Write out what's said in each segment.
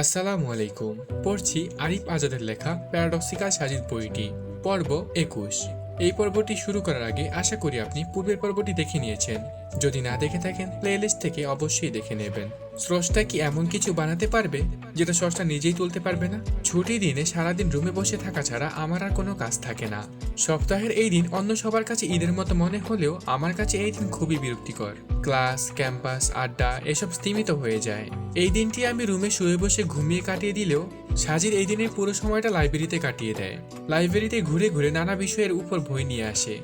আসসালামু আলাইকুম। পড়ছি আরিফ আজাদের লেখা প্যারাডক্সিক্যাল সাজিদ বইটি, পর্ব ২১। এই পর্বটি শুরু করার আগে আশা করি আপনি পূর্বের পর্বটি দেখে নিয়েছেন। যদি না দেখে থাকেন প্লেলিস্ট থেকে অবশ্যই দেখে নেবেন। স্রষ্টা কি এমন কিছু বানাতে পারবে যেটা স্রষ্টা নিজেই তুলতে পারবে না? ছুটির দিনে সারাদিন রুমে বসে থাকা ছাড়া আমার আর কোনো কাজ থাকে না। সপ্তাহের এই দিন অন্য সবার কাছে ঈদের মতো মনে হলেও আমার কাছে এই দিন খুবই বিরক্তিকর। ক্লাস, ক্যাম্পাস, আড্ডা এসব স্তীমিত হয়ে যায়। এই দিনটি আমি রুমে শুয়ে বসে ঘুমিয়ে কাটিয়ে দিলেও সাজিদ এই দিনের পুরো সময়টা লাইব্রেরিতে কাটিয়ে দেয়। লাইব্রেরিতে ঘুরে ঘুরে নানা বিষয়ের উপর বই নিয়ে আসে।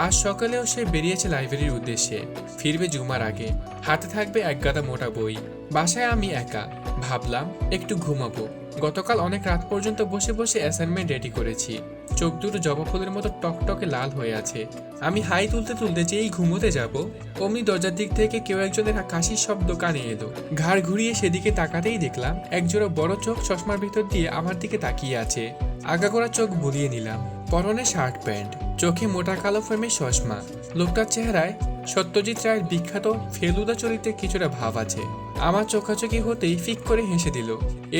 আজ সকালেও সে বেরিয়েছে লাইব্রেরির উদ্দেশ্যে, ফিরবে জুমার আগে। হাতে থাকবে এক গাদা মোটা বই। বাসায় আমি একা, ভাবলাম একটু ঘুমাবো। গতকাল অনেক রাত পর্যন্ত বসে বসে অ্যাসাইনমেন্ট রেডি করেছি। চোখ দুটো জবা ফুলের মতো টকটকে লাল হয়ে আছে। আমি হাই তুলতে তুলতে যেই ঘুমোতে যাব, অমনি দরজার দিক থেকে কেউ একজনের কাশির শব্দ কানে এলো। ঘাড় ঘুরিয়ে সেদিকে তাকাতেই দেখলাম একজোড়া বড় চোখ চশমার ভিতর দিয়ে আমার দিকে তাকিয়ে আছে। আগাগোড়া চোখ বুলিয়ে নিলাম। পরনে শার্ট প্যান্ট, চোখে মোটা কালো ফ্রেমের চশমা। লোকটার চেহারায় সত্যজিৎ রায়ের বিখ্যাত ফেলুদা চরিত্রের কিছুটা ভাব আছে। আমার চোখাচোখি হতেই ফিক করে হেসে দিল।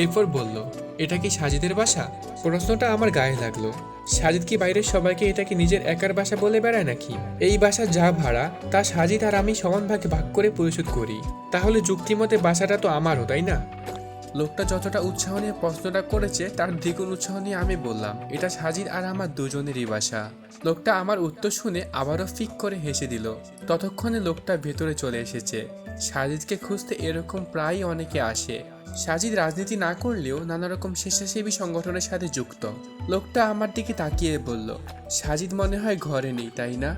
এরপর বলল, এটা কি সাজিদের বাসা? প্রশ্নটা আমার গায়ে লাগলো। সাজিদ কি বাইরের সবাইকে এটা কি নিজের একার বাসা বলে বেড়ায় নাকি? এই বাসা যা ভাড়া তা সাজিদ আর আমি সমান ভাগে ভাগ করে পরিশোধ করি। তাহলে যুক্তিমতে বাসাটা তো আমারও, তাই না? লোকটা যতটা উৎসাহ নিয়ে প্রশ্নটা করেছে তার দ্বিগুণ উৎসাহ নিয়ে আমি বললাম, এটা সাজিদ আর আমার দুজনেরই বাসা। লোকটা আমার উত্তর শুনে আবারও ফিক করে হেসে দিল। ততক্ষণে লোকটা ভেতরে চলে এসেছে। সাজিদকে খুঁজতে এরকম প্রায়ই অনেকে আসে। সাজিদ রাজনীতি না করলেও নানা রকম স্বেচ্ছাসেবী সংগঠনের সাথে যুক্ত। লোকটা আমার দিকে তাকিয়ে বলল, সাজিদ মনে হয় ঘরে নেই, তাই না?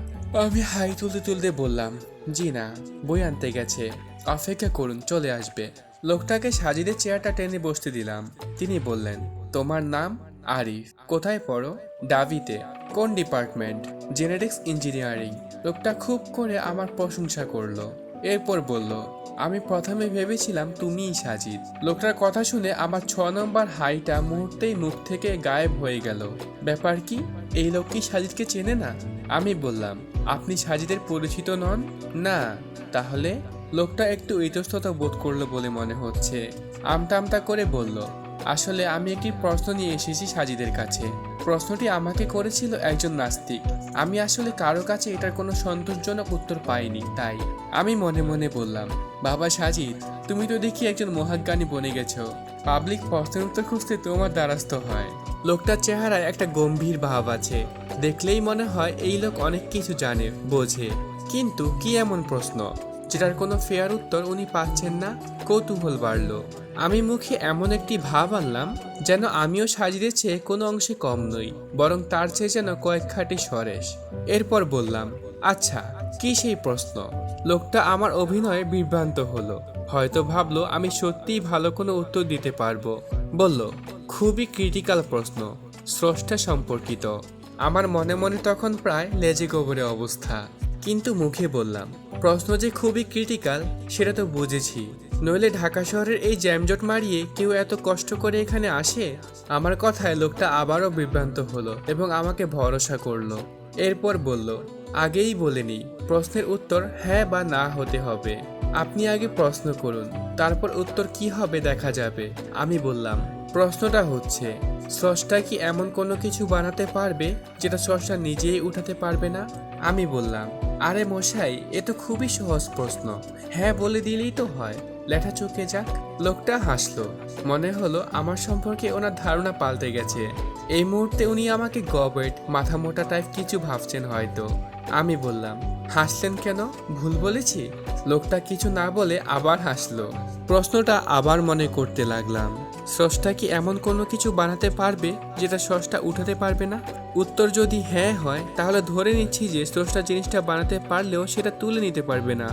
আমি হাই তুলতে তুলতে বললাম, জি না, বই আনতে গেছে, অপেক্ষা করুন, চলে আসবে। লোকটাকে সাজিদের চেয়ারটা টেনে বসতে দিলাম। তিনি বললেন, তোমার নাম? আরিফ। কোথায় পড়ো? ডাবিতে। কোন ডিপার্টমেন্ট? Genetics engineering. লোকটা খুব করে আমার প্রশংসা করলো। এরপর বলল, আমি প্রথমে ভেবেছিলাম তুমিই সাজিদ। লোকটার কথা শুনে আমার ৬ নম্বর হাইটা মুহূর্তেই মুখ থেকে গায়েব হয়ে গেল। ব্যাপার কি? এই লোক কি সাজিদকে চেনে না? আমি বললাম, আপনি সাজিদের পরিচিত নন? না। তাহলে? লোকটা একটু ইতস্তত বোধ করলো বলে মনে হচ্ছে। আমতা আমতা করে বলল, আসলে আমি একটি প্রশ্ন নিয়ে এসেছি সাজিদের কাছে। প্রশ্নটি আমাকে করেছিল একজন নাস্তিক। আমি আসলে কারো কাছে এটার কোনো সন্তোষজনক উত্তর পাইনি, তাই আমি মনে মনে বললাম, বাবা সাজিদ, তুমি তো দেখি একজন মহাজ্ঞানী বনে গেছো। পাবলিক প্রশ্নের উত্তর খুঁজতে তোমার দ্বারস্থ হয়। লোকটার চেহারায় একটা গম্ভীর ভাব আছে। দেখলেই মনে হয় এই লোক অনেক কিছু জানে, বোঝে। কিন্তু কি এমন প্রশ্ন যেটার কোনো ফেয়ার উত্তর উনি পাচ্ছেন না? কৌতূহল বাড়ল। আমি মুখে এমন একটি ভাব আনলাম যেন আমিও সাজিদের চেয়ে কোনো অংশে কম নই, বরং তার চেয়ে যেন কয়েক খাঁটি সরেস। এরপর বললাম, আচ্ছা, কি সেই প্রশ্ন? লোকটা আমার অভিনয়ে বিভ্রান্ত হলো। হয়তো ভাবলো আমি সত্যিই ভালো কোনো উত্তর দিতে পারবো। বলল, খুবই ক্রিটিক্যাল প্রশ্ন, স্রষ্টা সম্পর্কিত। আমার মনে মনে তখন প্রায় লেজে গোবরে অবস্থা, কিন্তু মুখে বললাম, প্রশ্ন যে খুবই ক্রিটিক্যাল সেটা তো বুঝেছি, নইলে ঢাকা শহরের এই জ্যামজট মারিয়ে কেউ এত কষ্ট করে এখানে আসে? আমার কথায় লোকটা আবারও বিভ্রান্ত হলো এবং আমাকে ভরসা করলো। এরপর বলল, আগেই বলেনি, প্রশ্নের উত্তর হ্যাঁ বা না হতে হবে। আপনি আগে প্রশ্ন করুন, তারপর উত্তর কি হবে দেখা যাবে। আমি বললাম, প্রশ্নটা হচ্ছে, স্রষ্টা কি এমন কোনো কিছু বানাতে পারবে যেটা স্রষ্টা নিজেই উঠাতে পারবে না? আমি বললাম, আরে মশাই, এ তো খুবই সহজ প্রশ্ন, হ্যাঁ বলে দিলেই তো হয়, লেখা চুকে যাক। লোকটা হাসলো। মনে হলো আমার সম্পর্কে ওনার ধারণা পাল্টে গেছে। এই মুহূর্তে উনি আমাকে গবেট, মাথা মোটা টাইপ কিছু ভাবছেন হয়তো। আমি বললাম, হাসলেন কেন? ভুল বলেছি? লোকটা কিছু না বলে আবার হাসলো। প্রশ্নটা আবার মনে করতে লাগলাম, স্রষ্টা কি এমন কোনো কিছু বানাতে পারবে যেটা স্রষ্টা উঠাতে পারবে না? উত্তর যদি হ্যাঁ হয় তাহলে ধরে নিচ্ছি যে স্রষ্টা জিনিসটা বানাতে পারলেও সেটা তুলে নিতে পারবে না।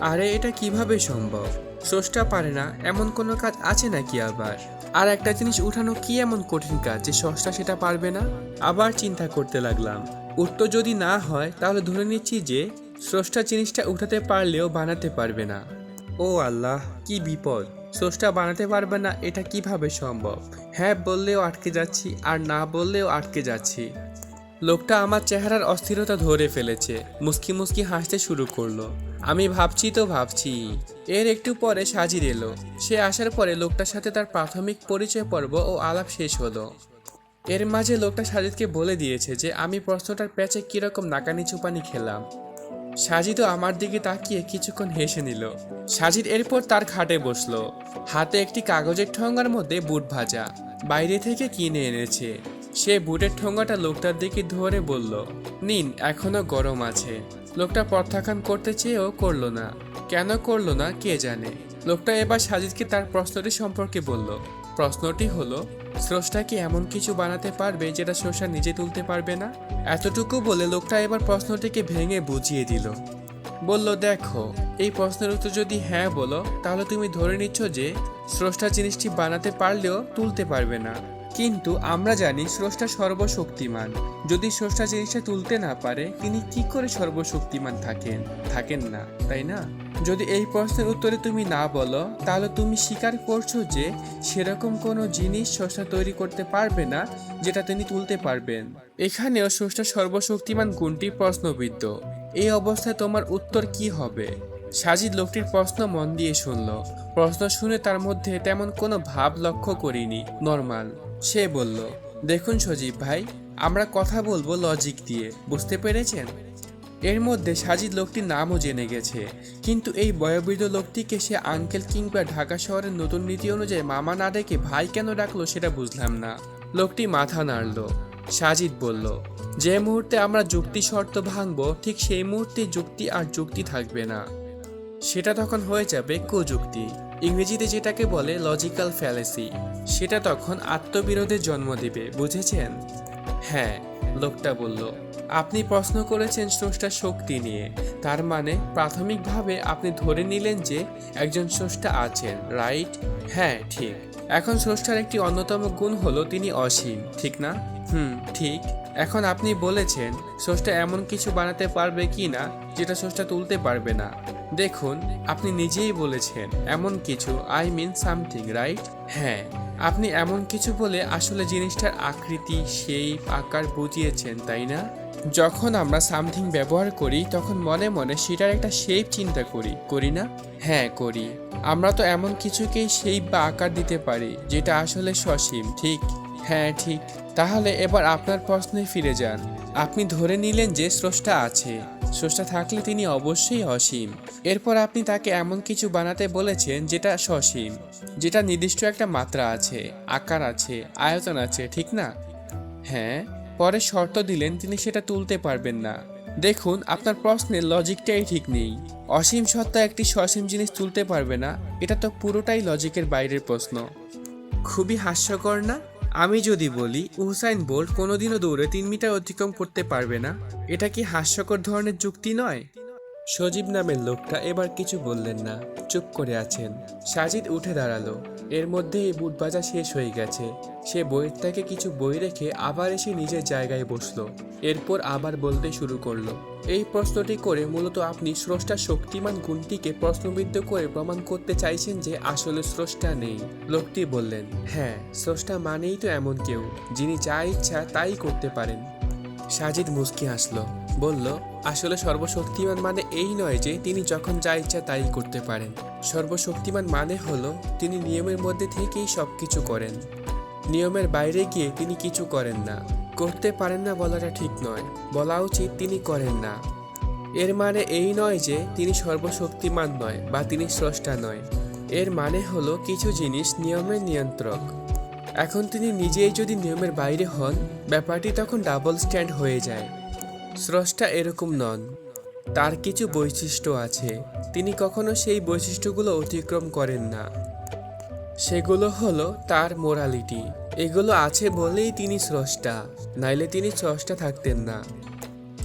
আরে এটা কিভাবে সম্ভব? স্রষ্টা পারে না এমন কোনো কাজ আছে নাকি আবার? আর একটা জিনিস উঠানো কি এমন কঠিন কাজ যে স্রষ্টা সেটা পারবে না? আবার চিন্তা করতে লাগলাম। উত্তর যদি না হয় তাহলে ধরে নিচ্ছি যে স্রষ্টা জিনিসটা উঠাতে পারলেও বানাতে পারবে না। ও আল্লাহ, কি বিপদ! স্রষ্টা বানাতে পারবে না এটা কিভাবে সম্ভব? হ্যাঁ বললেও আটকে যাচ্ছি, আর না বললেও আটকে যাচ্ছি। লোকটা আমার চেহারার অস্থিরতা ধরে ফেলেছে, মুস্কি মুস্কি হাসতে শুরু করলো। আমি ভাবছি তো ভাবছি। এর একটু পরে সাজিদ এলো। সে আসার পরে লোকটার সাথে তার প্রাথমিক পরিচয় পর্ব ও আলাপ শেষ হলো। এর মাঝে লোকটা সাজিদকে বলে দিয়েছে যে আমি প্রশ্নটার প্যাচে কিরকম নাকানি চুপানি খেলাম। সাজিদও আমার দিকে তাকিয়ে কিছুক্ষণ হেসে নিল। সাজিদ এরপর তার খাটে বসলো। হাতে একটি কাগজের ঠোঙ্গার মধ্যে বুট ভাজা, বাইরে থেকে কিনে এনেছে। সে বুটের ঠোঙ্গাটা লোকটার দিকে ধরে বলল, নিন, এখনো গরম আছে। লোকটা প্রত্যাখ্যান করতে চেয়েও করলো না। কেন করলো না কে জানে। লোকটা এবার সাজিদকে তার প্রশ্নটি সম্পর্কে বলল। প্রশ্নটি হলো, স্রষ্টা কি এমন কিছু বানাতে পারবে যেটা স্রষ্টা নিজে তুলতে পারবে না? এতটুকু বলে লোকটা এবার প্রশ্নটিকে ভেঙে বুঝিয়ে দিল। বলল, দেখো, এই প্রশ্নের উত্তর যদি হ্যাঁ বলো তাহলে তুমি ধরে নিচ্ছ যে স্রষ্টা জিনিসটি বানাতে পারলেও তুলতে পারবে না। কিন্তু আমরা জানি স্রষ্টা সর্বশক্তিমান। যদি স্রষ্টা জিনিসটা তুলতে না পারে তিনি কি করে সর্বশক্তিমান থাকেন না, তাই না? যদি এই প্রশ্নের উত্তরে তুমি না বলো তাহলে তুমি স্বীকার করছো যে সেরকম কোনো জিনিস স্রষ্টা তৈরি করতে পারবে না যেটা তিনি তুলতে পারবেন। এখানেও স্রষ্টা সর্বশক্তিমান গুণটি প্রশ্নবিদ্ধ। এই অবস্থায় তোমার উত্তর কি হবে? সাজিদ লোকটির প্রশ্ন মন দিয়ে শুনল। প্রশ্ন শুনে তার মধ্যে তেমন কোনো ভাব লক্ষ্য করিনি, নর্মাল। সে বলল, দেখুন সজীব ভাই, আমরা কথা বলবো লজিক দিয়ে, বুঝতে পেরেছেন? এর মধ্যে সাজিদ লোকটির নামও জেনে গেছে, কিন্তু এই বয়োবৃদ্ধ লোকটিকে সে আঙ্কেল কিংবা ঢাকা শহরের নতুন নীতি অনুযায়ী মামা না ডেকে ভাই কেন ডাকলো সেটা বুঝলাম না। লোকটি মাথা নাড়ল। সাজিদ বলল, যে মুহূর্তে আমরা যুক্তি শর্ত ভাঙবো ঠিক সেই মুহূর্তে যুক্তি আর যুক্তি থাকবে না, সেটা তখন হয়ে যাবে কুযুক্তি। ইংরেজিতে যেটাকে বলে লজিক্যাল ফ্যালেসি, সেটা তখন আত্মবিরোধের জন্ম দেবে, বুঝেছেন? হ্যাঁ, লোকটা বলল, আপনি প্রশ্ন করেছেন স্রষ্টার শক্তি নিয়ে, তার মানে প্রাথমিকভাবে আপনি ধরে নিলেন যে একজন স্রষ্টা আছেন, রাইট? হ্যাঁ, ঠিক। এখন স্রষ্টার একটি অন্যতম গুণ হলো তিনি অসীম, ঠিক না? ঠিক। এখন আপনি বলেছেন স্রষ্টা এমন কিছু বানাতে পারবে কি না যেটা স্রষ্টা তুলতে পারবে না। দেখুন, আপনি নিজেই বলেছেন এমন কিছু, আই মিন সামথিং, রাইট? হ্যাঁ, আপনি এমন কিছু বলে আসলে জিনিসটার আকৃতি, শেপ, আকার বুঝিয়েছেন, তাই না? যখন আমরা সামথিং ব্যবহার করি তখন মনে মনে সেটার একটা শেপ চিন্তা করি না? হ্যাঁ, করি। আমরা তো এমন কিছুকেই শেপ বা আকার দিতে পারি যেটা আসলে সসীম, ঠিক? হ্যাঁ, ঠিক। তাহলে এবার আপনার প্রশ্নে ফিরে যান। আপনি ধরে নিলেন যে স্রষ্টা আছে, স্রষ্টা থাকলে তিনি অবশ্যই অসীম। এরপর আপনি তাকে এমন কিছু বানাতে বলেছেন যেটা সসীম, যেটা নির্দিষ্ট একটা মাত্রা আছে, আকার আছে, আয়তন আছে, ঠিক না? হ্যাঁ। পরে শর্ত দিলেন তিনি সেটা তুলতে পারবেন না। দেখুন, আপনার প্রশ্নের লজিকটাই ঠিক নেই। অসীম সত্তা একটি সসীম জিনিস তুলতে পারবে না, এটা তো পুরোটাই লজিকের বাইরের প্রশ্ন। খুবই হাস্যকর না? আমি যদি বলি উসাইন বোল্ট কোনোদিনও দৌড়ে 3 মিটার অতিক্রম করতে পারবে না, এটা কি হাস্যকর ধরনের যুক্তি নয়? সজীব নামের লোকটা এবার কিছু বললেন না, চুপ করে আছেন। সাজিদ উঠে দাঁড়ালো। এর মধ্যেই বুট বাজা শেষ হয়ে গেছে। সে বইয়ের থেকে কিছু বই রেখে আবার এসে নিজের জায়গায় বসলো। এরপর আবার বলতে শুরু করলো, এই প্রশ্নটি করে মূলত আপনি স্রষ্টার শক্তিমান গুণটিকে প্রশ্নবিদ্ধ করে প্রমাণ করতে চাইছেন যে আসলে স্রষ্টা নেই। লোকটি বললেন, হ্যাঁ, স্রষ্টা মানেই তো এমন কেউ যিনি যা ইচ্ছা তাই করতে পারেন। সাজিদ মুচকি হাসলো, বলল, আসলে সর্বশক্তিমান মানে এই নয় যে তিনি যখন যা ইচ্ছা তাই করতে পারেন। সর্বশক্তিমান মানে হলো তিনি নিয়মের মধ্যে থেকেই সবকিছু করেন। নিয়মের বাইরে গিয়ে তিনি কিছু করেন না। করতে পারেন না বলাটা ঠিক নয়, বলা উচিত তিনি করেন না। এর মানে এই নয় যে তিনি সর্বশক্তিমান নয় বা তিনি স্রষ্টা নয়। এর মানে হলো কিছু জিনিস নিয়মের নিয়ন্ত্রক। এখন তিনি নিজেই যদি নিয়মের বাইরে হন, ব্যাপারটি তখন ডাবল স্ট্যান্ড হয়ে যায়। স্রষ্টা এরকম নন। তার কিছু বৈশিষ্ট্য আছে, তিনি কখনো সেই বৈশিষ্ট্যগুলো অতিক্রম করেন না। সেগুলো হলো তার মোরালিটি। এগুলো আছে বলেই তিনি স্রষ্টা, নাইলে তিনি স্রষ্টা থাকতেন না।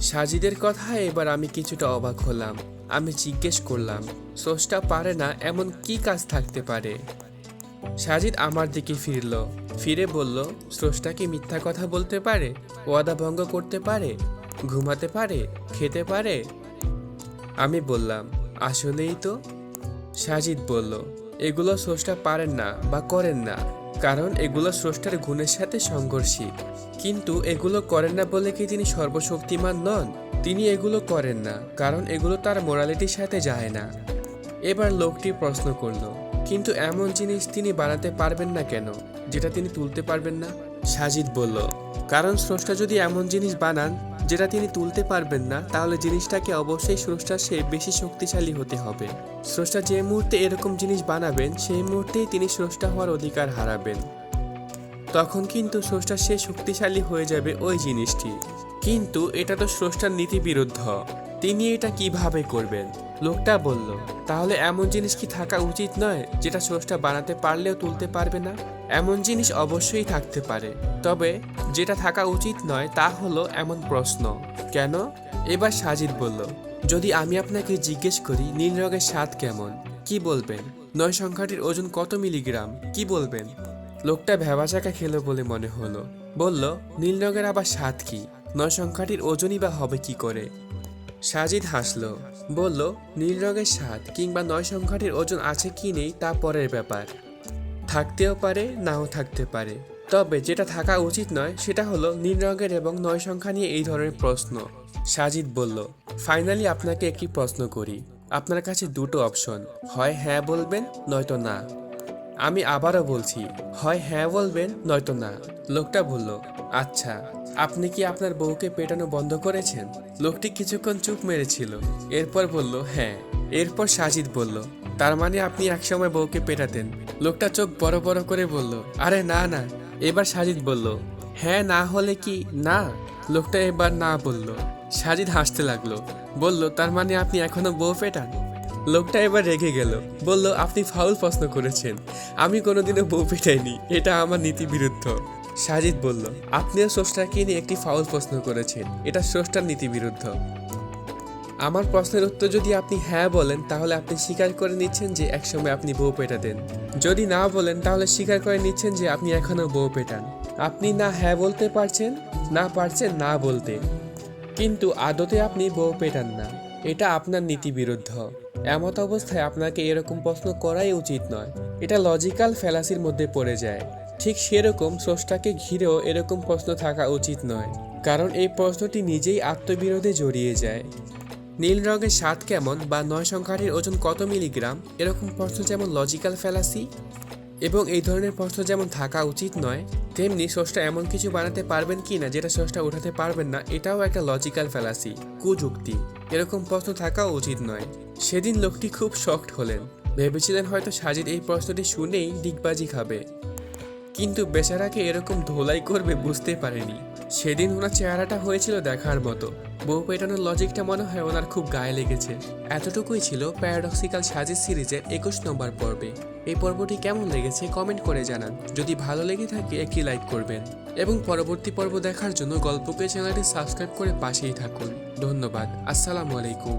সাজিদের কথায় এবার আমি কিছুটা অবাক হলাম। আমি জিজ্ঞেস করলাম, স্রষ্টা পারে না এমন কি কাজ থাকতে পারে? সাজিদ আমার দিকে ফিরে বলল, স্রষ্টা কি মিথ্যা কথা বলতে পারে, ওয়াদা ভঙ্গ করতে পারে, ঘুমাতে পারে, খেতে পারে? আমি বললাম, আসলেই তো। সাজিদ বলল, এগুলো স্রষ্টা পারেন না বা করেন না। কারণ এগুলো স্রষ্টার গুণের সাথে সংঘর্ষী। কিন্তু এগুলো করেন না বলে কি তিনি সর্বশক্তিমান নন? তিনি এগুলো করেন না কারণ এগুলো তার মোরালিটির সাথে যায় না। এবার লোকটি প্রশ্ন করলো, কিন্তু এমন জিনিস তিনি বানাতে পারবেন না কেন যেটা তিনি তুলতে পারবেন না? সাজিদ বলল, কারণ স্রষ্টা যদি এমন জিনিস বানান যেটা তিনি তুলতে পারবেন না, তাহলে জিনিসটাকে অবশ্যই স্রষ্টার চেয়ে বেশি শক্তিশালী হতে হবে। স্রষ্টা যে মুহূর্তে এরকম জিনিস বানাবেন সেই মুহূর্তেই তিনি স্রষ্টা হওয়ার অধিকার হারাবেন। তখন কিন্তু স্রষ্টার সে শক্তিশালী হয়ে যাবে ওই জিনিসটি। কিন্তু এটা তো স্রষ্টার নীতি বিরুদ্ধ, তিনি এটা কিভাবে করবেন? লোকটা বলল, তাহলে এমন জিনিস কি থাকা উচিত নয় যেটা স্রষ্টা বানাতে পারলেও তুলতে পারবে না? এমন জিনিস অবশ্যই থাকতে পারে, তবে যেটা থাকা উচিত নয় তা হলো এমন প্রশ্ন। কেন? এবার সাজিদ বলল, যদি আমি আপনাকে জিজ্ঞেস করি নীল রঙের স্বাদ কেমন, কি বলবেন? 9 সংখ্যাটির ওজন কত মিলিগ্রাম, কি বলবেন? লোকটা ভ্যাবাচাকা খেলো বলে মনে হলো। বলল, নীল রঙের আবার স্বাদ কি? 9 সংখ্যাটির ওজনই বা হবে কি করে? সাজিদ হাসলো, বলল, নীল রঙের স্বাদ কিংবা 9 সংখ্যাটির ওজন আছে কি নেই তা পরের ব্যাপার। থাকতেও পারে, নাও থাকতে পারে, তবে যেটা থাকা উচিত নয় সেটা হলো নীল রঙের এবং 9 সংখ্যা নিয়ে এই ধরনের প্রশ্ন। সাজিদ বলল, ফাইনালি আপনাকে একটি প্রশ্ন করি। আপনার কাছে দুটো অপশন, হয় হ্যাঁ বলবেন নয়তো না। আমি আবারও বলছি, হয় হ্যাঁ বলবেন নয়তো না। লোকটা বলল, আচ্ছা, আপনি কি আপনার বউকে পেটানো বন্ধ করেছেন? লোকটি কিছুক্ষণ চুপ মেরেছিল, এরপর বলল, হ্যাঁ। এরপর সাজিদ বলল, তার মানে আপনি একসময় বউকে পেটাতেন? লোকটা চোখ বড় বড় করে বলল, আরে না না। এবার সাজিদ বলল, হ্যাঁ না হলে কি না? লোকটা এবার না বলল। সাজিদ হাসতে লাগলো, বলল, তার মানে আপনি এখনো বউ পেটান? লোকটা এবার রেগে গেল, বলল, আপনি ফাউল প্রশ্ন করেছেন, আমি কোনোদিনও বউ পেটাইনি, এটা আমার নীতি বিরুদ্ধ। সাজিদ বলল, আপনিও স্রষ্টাকে নিয়ে একটি ফাউল প্রশ্ন করেছেন, এটা স্রষ্টার নীতি বিরুদ্ধ। আমার প্রশ্নের উত্তর যদি আপনি হ্যাঁ বলেন তাহলে আপনি স্বীকার করে নিচ্ছেন যে একসময় আপনি বউ পেটাতেন। যদি না বলেন তাহলে স্বীকার করে নিচ্ছেন যে আপনি এখনো বউ পেটান। আপনি না হ্যাঁ বলতে পারছেন, না পারছেন না বলতে, কিন্তু আদতে আপনি বউ পেটান না, এটা আপনার নীতি বিরুদ্ধ। এমত অবস্থায় আপনাকে এরকম প্রশ্ন করাই উচিত নয়, এটা লজিক্যাল ফ্যালাসির মধ্যে পড়ে যায়। ঠিক সেরকম স্রষ্টাকে ঘিরেও এরকম প্রশ্ন থাকা উচিত নয়, কারণ এই প্রশ্নটি নিজেই আত্মবিরোধে জড়িয়ে যায়। নীল রঙের স্বাদ কেমন বা 9 সংখ্যাটির ওজন কত মিলিগ্রাম, এরকম প্রশ্ন যেমন লজিক্যাল ফ্যালাসি এবং এই ধরনের প্রশ্ন যেমন থাকা উচিত নয়, তেমনি স্রষ্টা এমন কিছু বানাতে পারবেন কি না যেটা স্রষ্টা উঠাতে পারবেন না, এটাও একটা লজিক্যাল ফ্যালাসি, কুযুক্তি। এরকম প্রশ্ন থাকাও উচিত নয়। সেদিন লোকটি খুব শকড হলেন, ভেবেছিলেন হয়তো সাজিদ এই প্রশ্নটি শুনেই ডিগবাজি খাবে, কিন্তু বেচারাকে এরকম ধোলাই করবে বুঝতে পারেনি। সেদিন ওনার চেহারাটা হয়েছিল দেখার মতো। বউ পেটানোর লজিকটা মনে হয় ওনার খুব গায়ে লেগেছে। এতটুকুই ছিল প্যারাডক্সিক্যাল সাজিদ সিরিজের 21 নম্বর পর্বে। এই পর্বটি কেমন লেগেছে কমেন্ট করে জানান। যদি ভালো লেগে থাকে একটি লাইক করবেন এবং পরবর্তী পর্ব দেখার জন্য গল্পকে চ্যানেলটি সাবস্ক্রাইব করে পাশেই থাকুন। ধন্যবাদ। আসসালামু আলাইকুম।